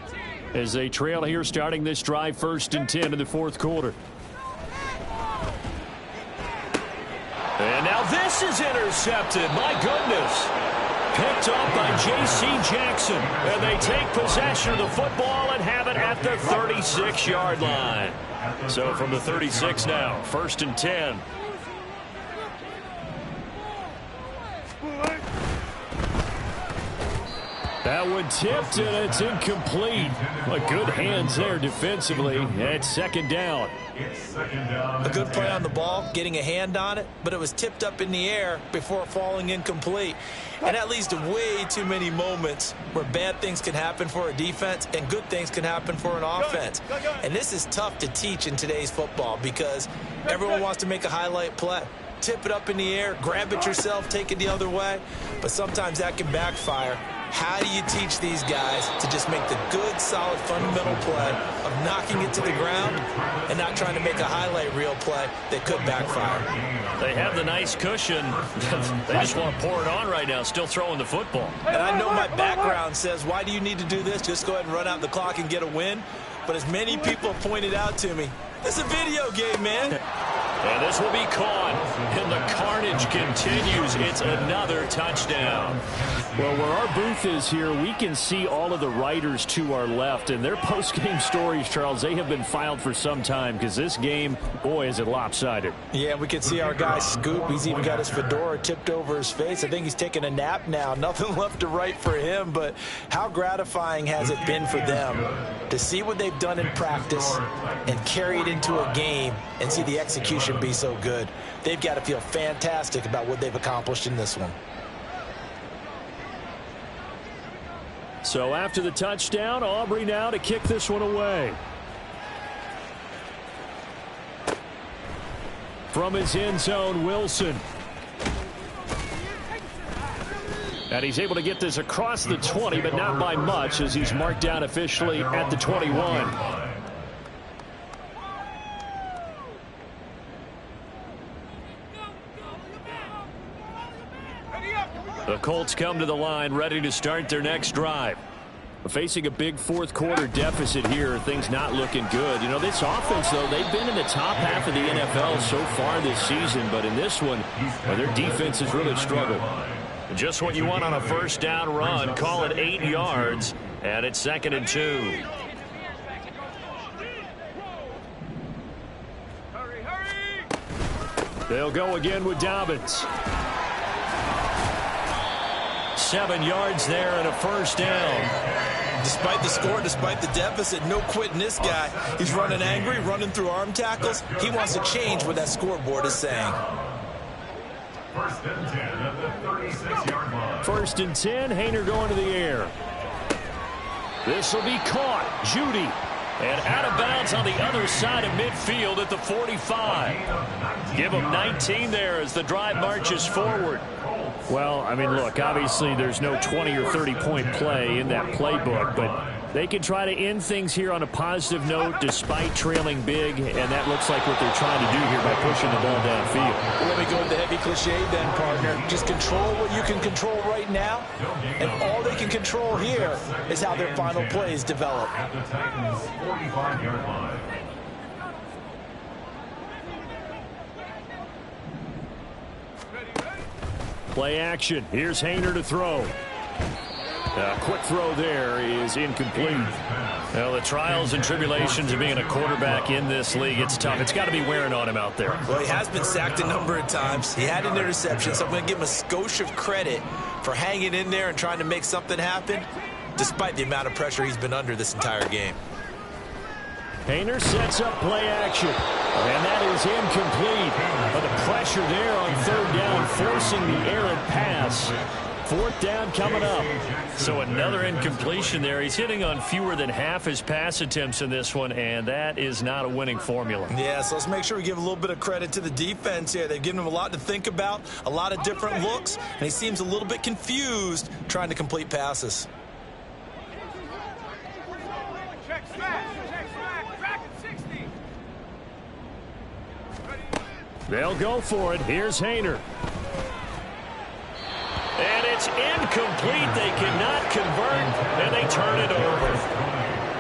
as they trail here starting this drive 1st and 10 in the 4th quarter. And now this is intercepted. My goodness. Picked up by J.C. Jackson. And they take possession of the football and have it at the 36-yard line. So from the 36 now, 1st and 10. That one tipped, and it's incomplete. But good hands there defensively. And it's 2nd down. A good play on the ball, getting a hand on it, but it was tipped up in the air before falling incomplete. And that leads to way too many moments where bad things can happen for a defense and good things can happen for an offense. And this is tough to teach in today's football because everyone wants to make a highlight play. Tip it up in the air, grab it yourself, take it the other way. But sometimes that can backfire. How do you teach these guys to just make the good, solid, fundamental play of knocking it to the ground and not trying to make a highlight reel play that could backfire? They have the nice cushion. They just want to pour it on right now, still throwing the football. And I know my background says, why do you need to do this? Just go ahead and run out the clock and get a win. But as many people have pointed out to me, it's a video game, man. And this will be caught, and the carnage continues. It's another touchdown. Well, where our booth is here, we can see all of the writers to our left, and their post-game stories, Charles, they have been filed for some time because this game, boy, is it lopsided. Yeah, we can see our guy Scoop. He's even got his fedora tipped over his face. I think he's taking a nap now. Nothing left to write for him, but how gratifying has it been for them to see what they've done in practice and carry it into a game and see the execution be so good. They've got to feel fantastic about what they've accomplished in this one. So after the touchdown, Aubrey now to kick this one away. From his end zone, Wilson. And he's able to get this across the 20, but not by much, as he's marked down officially at the 21. The Colts come to the line, ready to start their next drive. Facing a big fourth quarter deficit here, things not looking good. You know, this offense, though, they've been in the top half of the NFL so far this season, but in this one, their defense has really struggled. Just what you want on a first down run. Call it 8 yards, and it's 2nd and 2. They'll go again with Dobbins. 7 yards there and a first down. Despite the score, despite the deficit, no quitting this guy. He's running angry, running through arm tackles. He wants to change what that scoreboard is saying. 1st and 10 at the 36-yard line. 1st and 10, Haener going to the air. This will be caught. Judy. And out of bounds on the other side of midfield at the 45. Give him 19 there as the drive marches forward. Well, I mean, look, obviously there's no 20 or 30-point play in that playbook, but they can try to end things here on a positive note despite trailing big, and that looks like what they're trying to do here by pushing the ball downfield. Well, let me go with the heavy cliche then, partner. Just control what you can control right now, and all they can control here is how their final plays develop. At the Titans' 45-yard line. Play action. Here's Haener to throw. A quick throw there is incomplete. Well, the trials and tribulations of being a quarterback in this league, it's tough. It's got to be wearing on him out there. Well, he has been sacked a number of times. He had an interception, so I'm going to give him a skosh of credit for hanging in there and trying to make something happen, despite the amount of pressure he's been under this entire game. Haener sets up play action, and that is incomplete. But the pressure there on 3rd down, forcing the errant pass. 4th down coming up. So another incompletion there. He's hitting on fewer than half his pass attempts in this one, and that is not a winning formula. Yeah, so let's make sure we give a little bit of credit to the defense here. They've given him a lot to think about, a lot of different looks, and he seems a little bit confused trying to complete passes. They'll go for it. Here's Haener. And it's incomplete. They cannot convert, and they turn it over.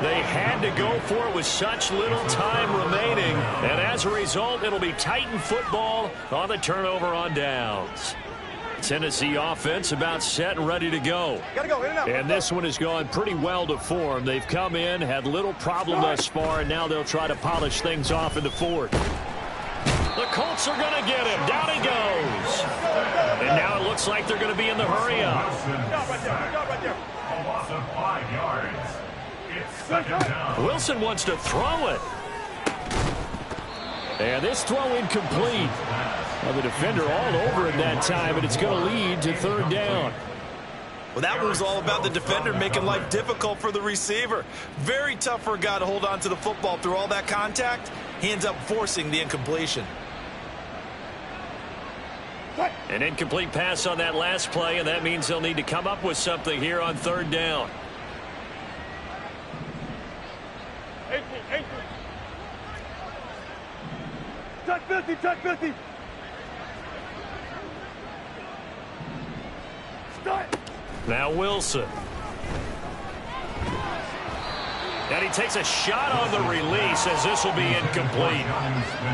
They had to go for it with such little time remaining, and as a result, it'll be Titan football on the turnover on downs. Tennessee offense about set and ready to go. And this one has gone pretty well to form. They've come in, had little problem thus far, and now they'll try to polish things off in the 4th. The Colts are going to get him. Down he goes. And now it looks like they're going to be in the hurry-up. A loss of 5 yards. It's 2nd down. Wilson wants to throw it. And this throw incomplete. Well, the defender all over it that time, and it's going to lead to 3rd down. Well, that one was all about the defender making life difficult for the receiver. Very tough for a guy to hold on to the football through all that contact. He ends up forcing the incompletion. An incomplete pass on that last play, and that means they'll need to come up with something here on 3rd down. Touch 50, touch 50. Start. Now Wilson. And he takes a shot on the release as this will be incomplete.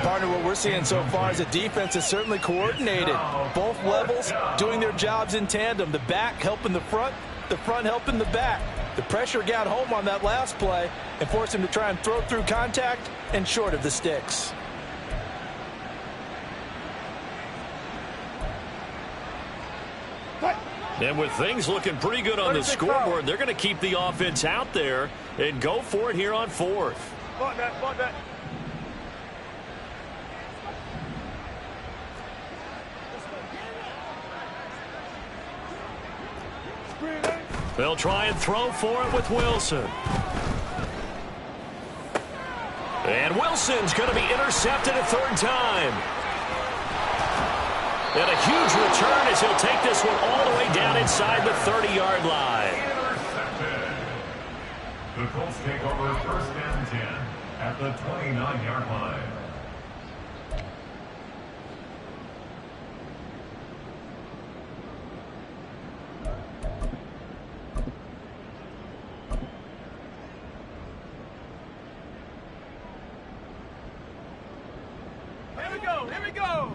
Partner, what we're seeing so far is the defense is certainly coordinated. Both levels doing their jobs in tandem. The back helping the front helping the back. The pressure got home on that last play and forced him to try and throw through contact and short of the sticks. And with things looking pretty good on the scoreboard, they're going to keep the offense out there and go for it here on 4th. Spot that. They'll try and throw for it with Wilson. And Wilson's going to be intercepted a 3rd time. And a huge return as he'll take this one all the way down inside the 30-yard line. Intercepted. The Colts take over first and 10 at the 29-yard line. Here we go!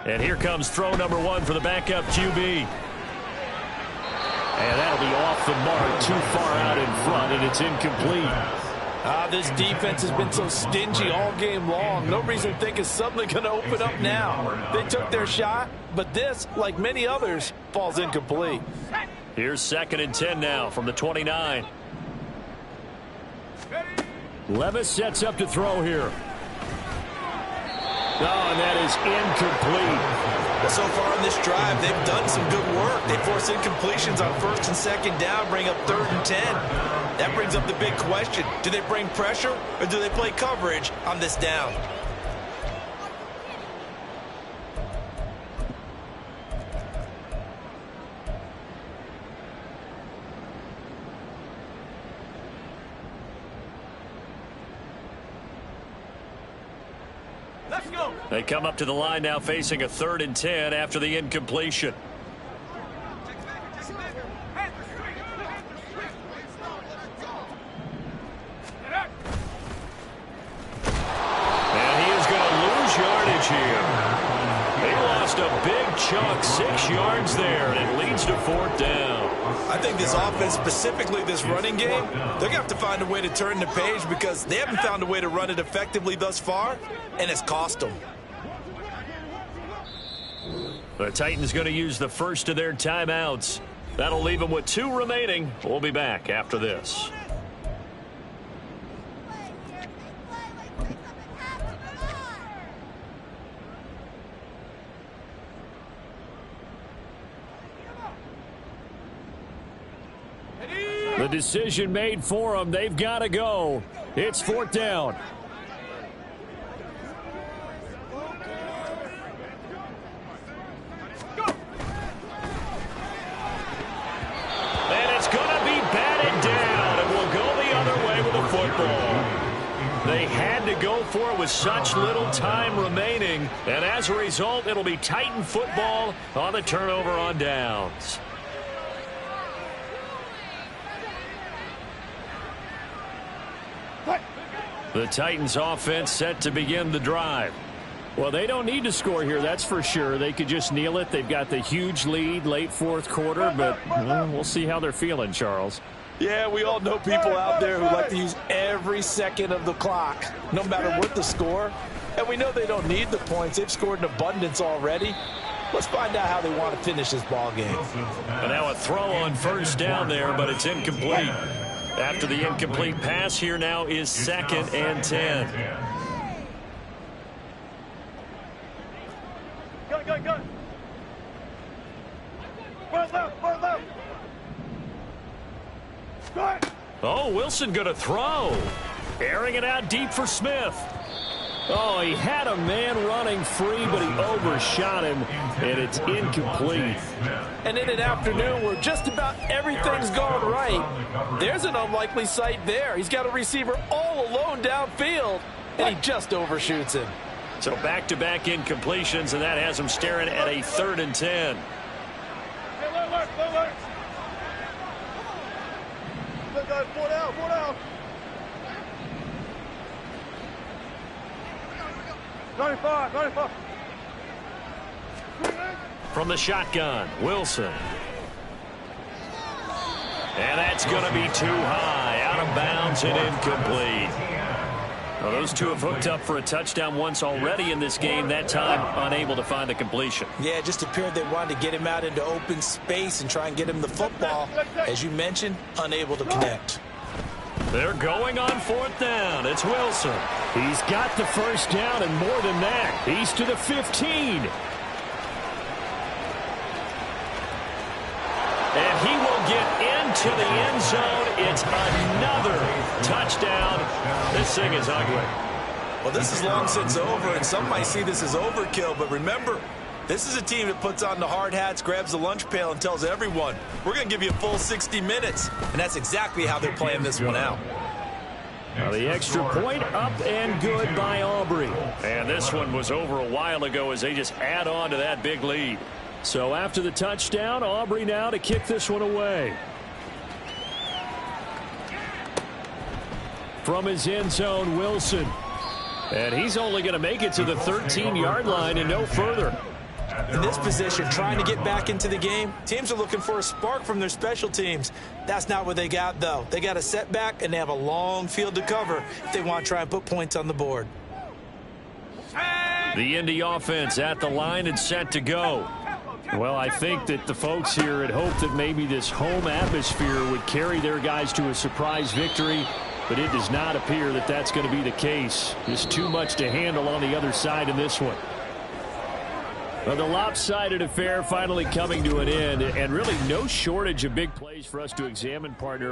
And here comes throw number 1 for the backup QB. And that'll be off the mark, too far out in front, and it's incomplete. This defense has been so stingy all game long. No reason to think it's suddenly going to open up now. They took their shot, but this, like many others, falls incomplete. Here's 2nd and 10 now from the 29. Levis sets up to throw here. Oh, and that is incomplete. Well, so far in this drive, they've done some good work. They force incompletions on 1st and 2nd down, bring up 3rd and 10. That brings up the big question. Do they bring pressure or do they play coverage on this down? Let's go! They come up to the line now facing a 3rd and 10 after the incompletion. And he is going to lose yardage here. They lost a big chunk, 6 yards there, and it leads to 4th down. I think this offense, specifically this running game, they're going to have to find a way to turn the page because they haven't found a way to run it effectively thus far, and it's cost them. The Titans going to use the first of their timeouts. That'll leave them with 2 remaining. We'll be back after this. The decision made for them. They've got to go. It's 4th down. And it's going to be batted down, and we'll go the other way with the football. They had to go for it with such little time remaining, and as a result, it'll be Titan football on the turnover on downs. The Titans offense set to begin the drive. Well, they don't need to score here, that's for sure. They could just kneel it. They've got the huge lead late 4th quarter, but we'll see how they're feeling, Charles. Yeah, we all know people out there who like to use every second of the clock, no matter what the score. And we know they don't need the points. They've scored in abundance already. Let's find out how they want to finish this ball game. And now a throw on 1st down there, but it's incomplete. After the incomplete pass, here now is 2nd and 10. Go! Forward left! Oh, Wilson going to throw. Airing it out deep for Smith. Oh, he had a man running free, but he overshot him, and it's incomplete. And in an afternoon where just about everything's gone right, there's an unlikely sight there. He's got a receiver all alone downfield, and he just overshoots him. So back-to-back incompletions, and that has him staring at a 3rd and 10. Four down. 95. From the shotgun, Wilson. And that's going to be too high, out of bounds and incomplete. Well, those two have hooked up for a touchdown once already in this game, that time unable to find the completion. Yeah, it just appeared they wanted to get him out into open space and try and get him the football. As you mentioned, unable to connect. They're going on 4th down. It's Wilson. He's got the 1st down and more than that. He's to the 15. And he will get into the end zone. It's another touchdown. This thing is ugly. Well, this is long since over, and some might see this as overkill, but remember, this is a team that puts on the hard hats, grabs the lunch pail, and tells everyone, we're going to give you a full 60 minutes. And that's exactly how they're playing this one out. Now the extra point up and good by Aubrey. And this one was over a while ago as they just add on to that big lead. So after the touchdown, Aubrey now to kick this one away. From his end zone, Wilson. And he's only going to make it to the 13-yard line and no further. In this position, trying to get back into the game, teams are looking for a spark from their special teams. That's not what they got, though. They got a setback, and they have a long field to cover if they want to try and put points on the board. The Indy offense at the line and set to go. Well, I think that the folks here had hoped that maybe this home atmosphere would carry their guys to a surprise victory, but it does not appear that that's going to be the case. Just too much to handle on the other side in this one. Well, the lopsided affair finally coming to an end, and really no shortage of big plays for us to examine, partner.